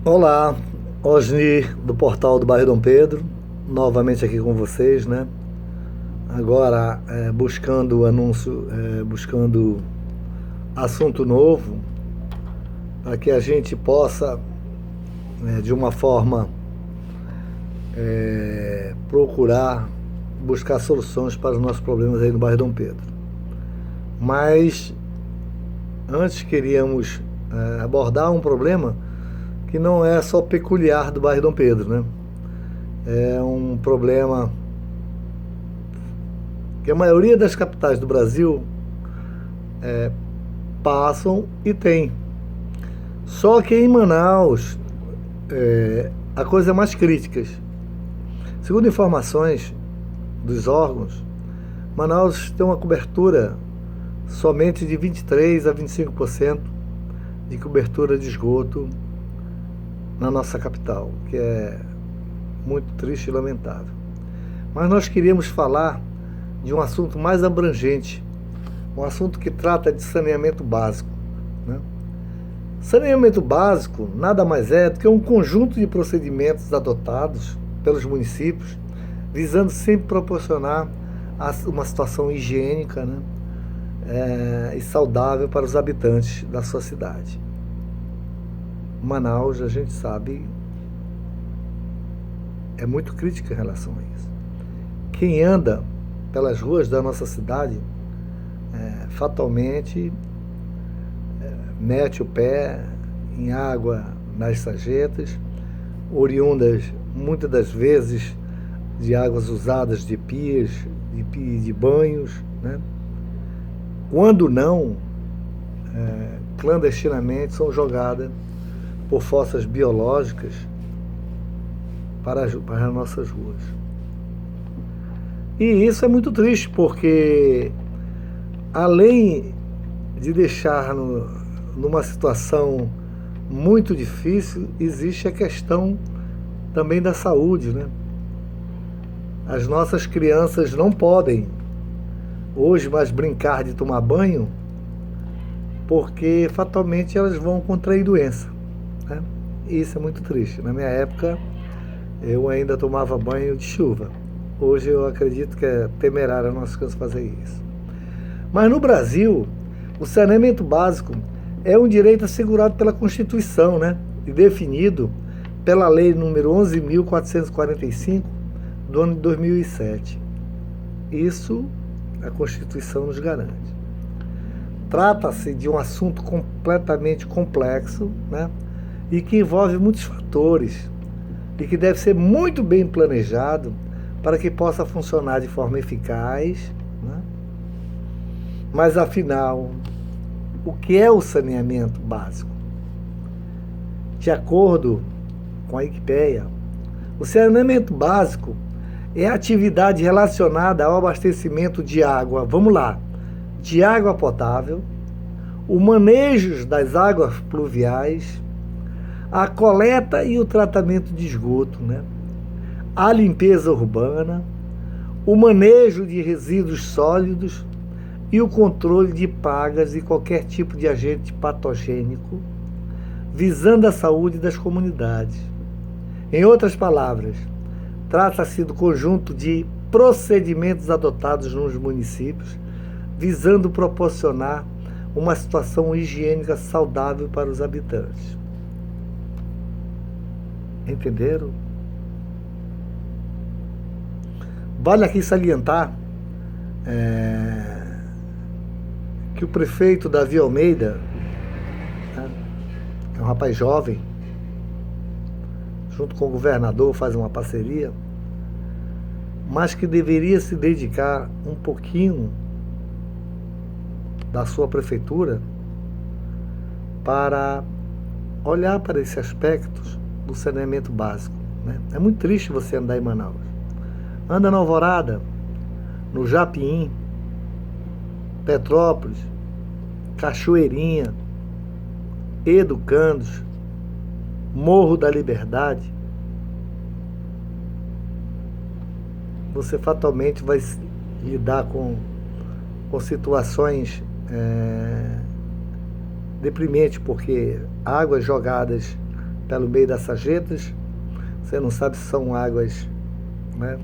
Olá, Osni do portal do bairro Dom Pedro, novamente aqui com vocês, né? Agora buscando anúncio, buscando assunto novo para que a gente possa, de uma forma, procurar buscar soluções para os nossos problemas aí no bairro Dom Pedro. Mas antes queríamos abordar um problema que não é só peculiar do bairro Dom Pedro, né? É um problema que a maioria das capitais do Brasil passam e tem. Só que em Manaus a coisa é mais crítica. Segundo informações dos órgãos, Manaus tem uma cobertura somente de 23 a 25% de cobertura de esgoto na nossa capital, que é muito triste e lamentável. Mas nós queríamos falar de um assunto mais abrangente, um assunto que trata de saneamento básico, né? Saneamento básico nada mais é do que um conjunto de procedimentos adotados pelos municípios, visando sempre proporcionar uma situação higiênica, né? E saudável para os habitantes da sua cidade. Manaus, a gente sabe, é muito crítica em relação a isso. Quem anda pelas ruas da nossa cidade, fatalmente mete o pé em água nas sarjetas, oriundas muitas das vezes de águas usadas de pias, de banhos, né? Quando não, clandestinamente são jogadas por forças biológicas para as nossas ruas. E isso é muito triste, porque além de deixar numa situação muito difícil, existe a questão também da saúde, né? As nossas crianças não podem hoje mais brincar de tomar banho, porque fatalmente elas vão contrair doença, né? E isso é muito triste. Na minha época, eu ainda tomava banho de chuva. Hoje eu acredito que é temerário nós fazer isso. Mas no Brasil, o saneamento básico é um direito assegurado pela Constituição, né? E definido pela Lei número 11.445 do ano de 2007. Isso a Constituição nos garante. Trata-se de um assunto completamente complexo, né? E que envolve muitos fatores e que deve ser muito bem planejado para que possa funcionar de forma eficaz, né? Mas afinal, o que é o saneamento básico? De acordo com a Wikipédia, o saneamento básico é a atividade relacionada ao abastecimento de água, vamos lá, de água potável, o manejo das águas pluviais, a coleta e o tratamento de esgoto, né? A limpeza urbana, o manejo de resíduos sólidos e o controle de pragas e qualquer tipo de agente patogênico, visando a saúde das comunidades. Em outras palavras, trata-se do conjunto de procedimentos adotados nos municípios, visando proporcionar uma situação higiênica saudável para os habitantes. Entenderam? Vale aqui salientar que o prefeito Davi Almeida, né, é um rapaz jovem, junto com o governador faz uma parceria, mas que deveria se dedicar um pouquinho da sua prefeitura para olhar para esses aspectos do saneamento básico, né? É muito triste você andar em Manaus. Anda na Alvorada, no Japim, Petrópolis, Cachoeirinha, Educandos, Morro da Liberdade. Você fatalmente vai lidar com situações deprimentes, porque águas jogadas pelo meio das sarjetas. Você não sabe se são águas, né,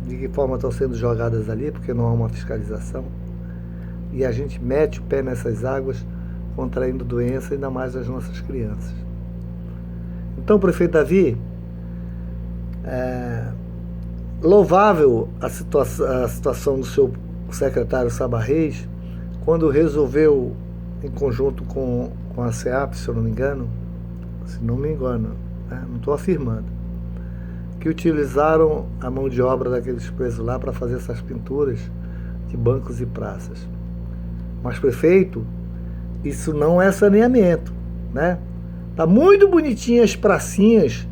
de que forma estão sendo jogadas ali, porque não há uma fiscalização. E a gente mete o pé nessas águas, contraindo doença, ainda mais as nossas crianças. Então, prefeito Davi, louvável a situação do seu secretário Saba Reis, quando resolveu, em conjunto com a SEAP, se não me engano, né, não estou afirmando, que utilizaram a mão de obra daqueles presos lá para fazer essas pinturas de bancos e praças. Mas, prefeito, isso não é saneamento, né? Tá muito bonitinho as pracinhas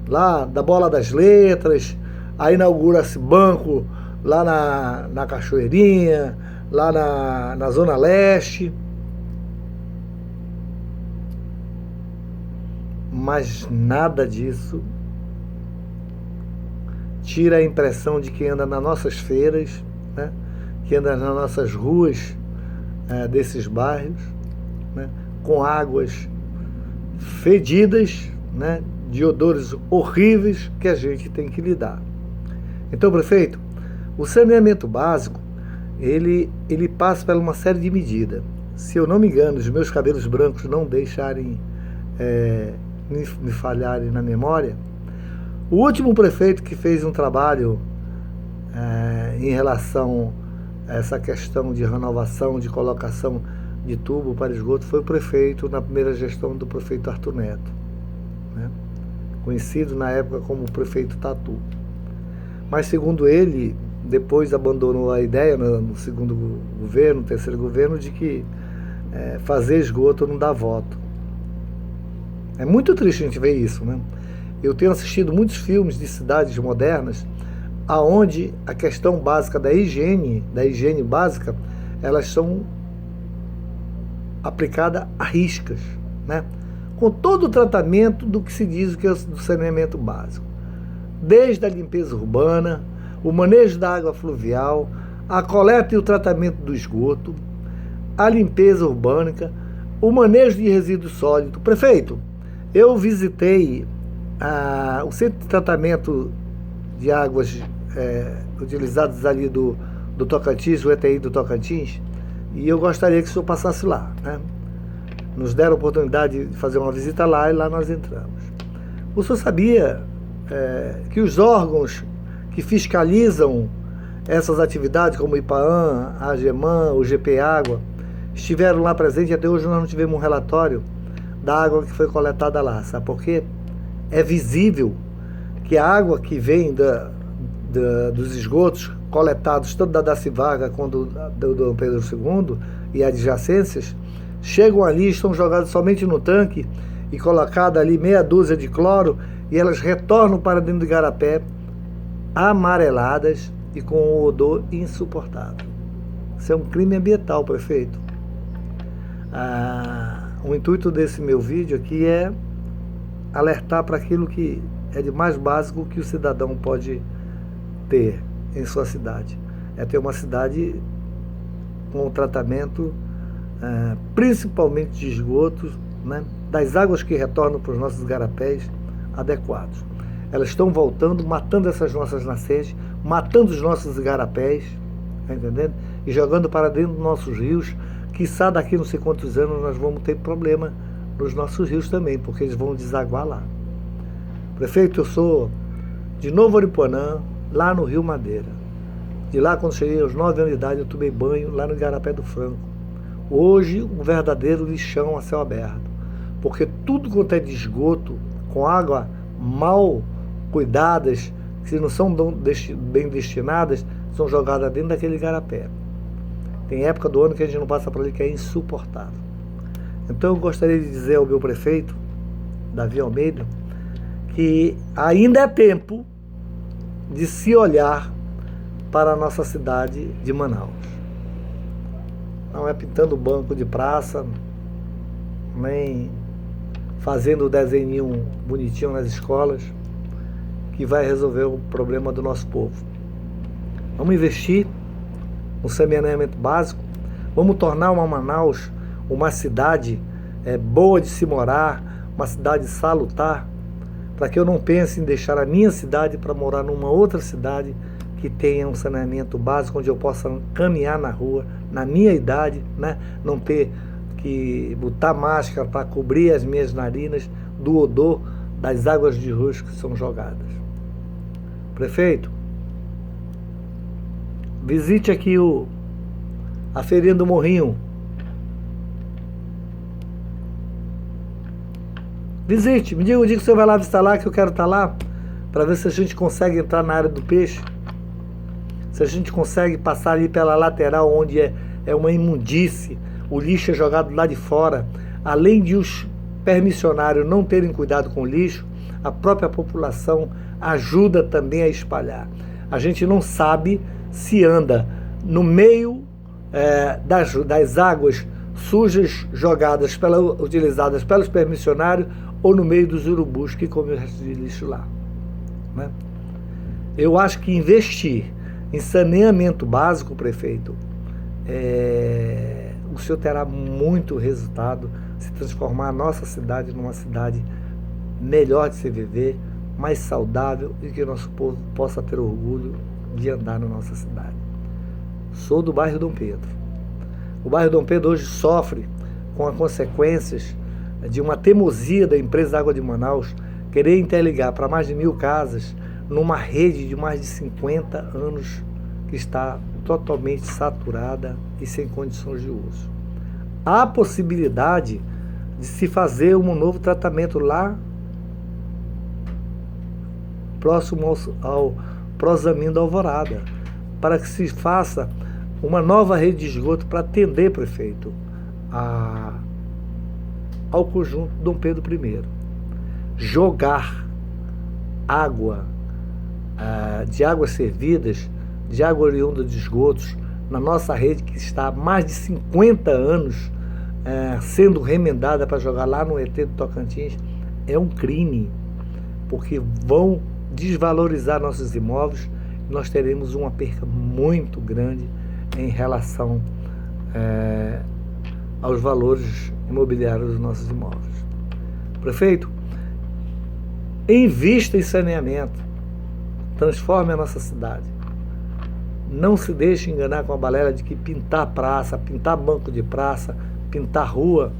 lá da Bola das Letras, aí inaugura-se banco lá na Cachoeirinha, lá na Zona Leste. Mas nada disso tira a impressão de quem anda nas nossas feiras, né? Que anda nas nossas ruas desses bairros, né? Com águas fedidas, né? De odores horríveis que a gente tem que lidar. Então, prefeito, o saneamento básico, ele passa por uma série de medidas. Se eu não me engano, os meus cabelos brancos não deixarem me falharem na memória, o último prefeito que fez um trabalho em relação a essa questão de renovação, de colocação de tubo para esgoto, foi o prefeito, na primeira gestão do prefeito Arthur Neto, né? Conhecido na época como prefeito Tatu. Mas, segundo ele, depois abandonou a ideia no segundo governo, no terceiro governo, de que fazer esgoto não dá voto. É muito triste a gente ver isso, né? Eu tenho assistido muitos filmes de cidades modernas, aonde a questão básica da higiene básica, elas são aplicadas a riscas, né? Com todo o tratamento do que se diz que é do saneamento básico. Desde a limpeza urbana, o manejo da água fluvial, a coleta e o tratamento do esgoto, a limpeza urbana, o manejo de resíduos sólidos. Prefeito, eu visitei o centro de tratamento de águas utilizados ali do Tocantins, o ETI do Tocantins, e eu gostaria que o senhor passasse lá, né? Nos deram a oportunidade de fazer uma visita lá e lá nós entramos. O senhor sabia que os órgãos que fiscalizam essas atividades, como o IPAAM, a AGEMAN, o GP Água, estiveram lá presentes e até hoje nós não tivemos um relatório da água que foi coletada lá? Sabe por quê? É visível que a água que vem dos esgotos coletados, tanto da Dacivaga quanto do Dom Pedro II e adjacências, chegam ali, estão jogadas somente no tanque e colocada ali meia dúzia de cloro, e elas retornam para dentro do igarapé amareladas e com um odor insuportável. Isso é um crime ambiental, prefeito. O intuito desse meu vídeo aqui é alertar para aquilo que é de mais básico que o cidadão pode ter em sua cidade. É ter uma cidade com um tratamento principalmente de esgotos, né, das águas que retornam para os nossos igarapés adequados. Elas estão voltando, matando essas nossas nascentes, matando os nossos igarapés, tá entendendo? E jogando para dentro dos nossos rios. Quiçá daqui não sei quantos anos nós vamos ter problema nos nossos rios também, porque eles vão desaguar lá. Prefeito, eu sou de Novo Aripuanã, lá no Rio Madeira. De lá, quando cheguei aos 9 anos de idade, eu tomei banho lá no Igarapé do Franco. Hoje, um verdadeiro lixão a céu aberto, porque tudo quanto é de esgoto, com água mal cuidadas, que não são bem destinadas, são jogadas dentro daquele igarapé. Tem época do ano que a gente não passa por ali, que é insuportável. Então eu gostaria de dizer ao meu prefeito, Davi Almeida, que ainda é tempo de se olhar para a nossa cidade de Manaus. Não é pintando banco de praça, nem fazendo o desenho bonitinho nas escolas, que vai resolver o problema do nosso povo. Vamos investir no saneamento básico, vamos tornar uma Manaus uma cidade boa de se morar, uma cidade salutar, para que eu não pense em deixar a minha cidade para morar numa outra cidade que tenha um saneamento básico, onde eu possa caminhar na rua, na minha idade, né? Não ter que botar máscara para cobrir as minhas narinas do odor das águas de rua que são jogadas. Prefeito, visite aqui a feirinha do Morrinho. Visite, me diga o dia que você vai lá visitar lá, que eu quero estar lá, para ver se a gente consegue entrar na área do peixe. Se a gente consegue passar ali pela lateral, onde é uma imundície, o lixo é jogado lá de fora. Além de os permissionários não terem cuidado com o lixo, a própria população ajuda também a espalhar. A gente não sabe se anda no meio das águas sujas jogadas, utilizadas pelos permissionários, ou no meio dos urubus que comem o resto de lixo lá, né? Eu acho que investir em saneamento básico, prefeito, o senhor terá muito resultado, se transformar a nossa cidade numa cidade melhor de se viver, mais saudável, e que o nosso povo possa ter orgulho de andar na nossa cidade. Sou do bairro Dom Pedro. O bairro Dom Pedro hoje sofre com as consequências de uma teimosia da empresa Água de Manaus querer interligar para mais de 1000 casas numa rede de mais de 50 anos que está totalmente saturada e sem condições de uso. Há possibilidade de se fazer um novo tratamento lá próximo ao Prosamin da Alvorada, para que se faça uma nova rede de esgoto para atender, prefeito, ao conjunto Dom Pedro I. Jogar água, de águas servidas, de água oriunda de esgotos, na nossa rede que está há mais de 50 anos sendo remendada para jogar lá no ET do Tocantins, é um crime, porque vão desvalorizar nossos imóveis e nós teremos uma perca muito grande em relação aos valores imobiliários dos nossos imóveis. Prefeito, invista em saneamento, transforme a nossa cidade. Não se deixe enganar com a balela de que pintar praça, pintar banco de praça, pintar rua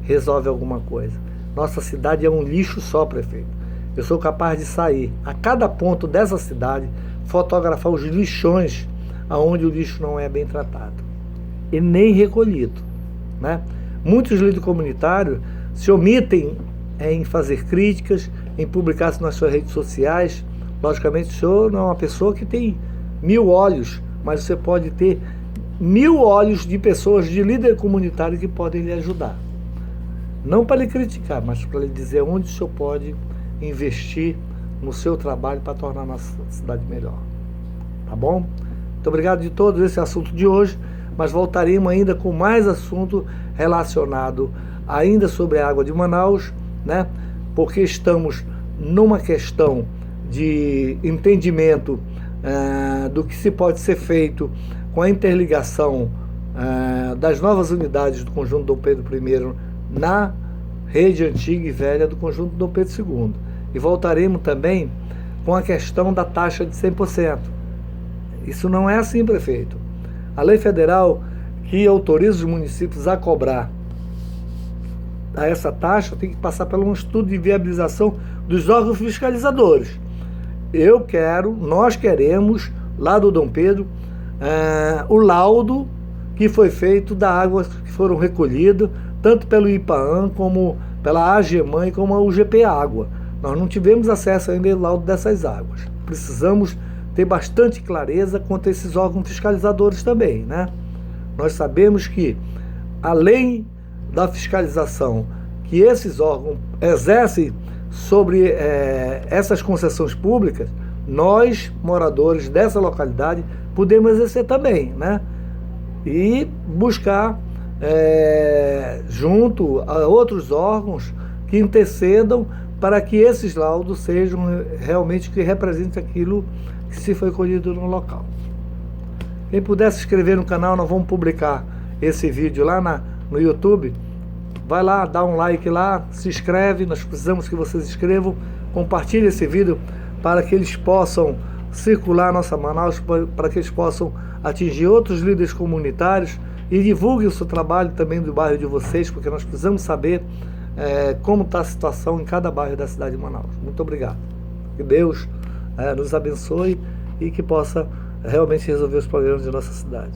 resolve alguma coisa. Nossa cidade é um lixo só, prefeito. Eu sou capaz de sair a cada ponto dessa cidade, fotografar os lixões aonde o lixo não é bem tratado e nem recolhido, né? Muitos líderes comunitários se omitem em fazer críticas, em publicar nas suas redes sociais. Logicamente, o senhor não é uma pessoa que tem 1000 olhos, mas você pode ter 1000 olhos de pessoas, de líder comunitário que podem lhe ajudar. Não para lhe criticar, mas para lhe dizer onde o senhor pode investir no seu trabalho para tornar a nossa cidade melhor. Tá bom? Muito obrigado de todos, esse é o assunto de hoje, mas voltaremos ainda com mais assunto relacionado ainda sobre a água de Manaus, né? Porque estamos numa questão de entendimento do que se pode ser feito com a interligação das novas unidades do conjunto Dom Pedro I na rede antiga e velha do conjunto Dom Pedro II. E voltaremos também com a questão da taxa de 100%. Isso não é assim, prefeito. A lei federal que autoriza os municípios a cobrar essa taxa tem que passar por um estudo de viabilização dos órgãos fiscalizadores. Nós queremos, lá do Dom Pedro, o laudo que foi feito da água que foram recolhidas, tanto pelo IPAAM, como pela AGEMAN e como a UGP Água. Nós não tivemos acesso ainda ao laudo dessas águas. Precisamos ter bastante clareza quanto a esses órgãos fiscalizadores também, né? Nós sabemos que, além da fiscalização que esses órgãos exercem sobre essas concessões públicas, nós, moradores dessa localidade, podemos exercer também, né? E buscar, junto a outros órgãos, que intercedam para que esses laudos sejam realmente que representem aquilo que se foi colhido no local. Quem puder se inscrever no canal, nós vamos publicar esse vídeo lá no YouTube. Vai lá, dá um like lá, se inscreve, nós precisamos que vocês inscrevam, Compartilhe esse vídeo para que eles possam circular nossa Manaus, para que eles possam atingir outros líderes comunitários, e divulguem o seu trabalho também do bairro de vocês, porque nós precisamos saber como está a situação em cada bairro da cidade de Manaus. Muito obrigado. Que Deus nos abençoe e que possa realmente resolver os problemas de nossa cidade.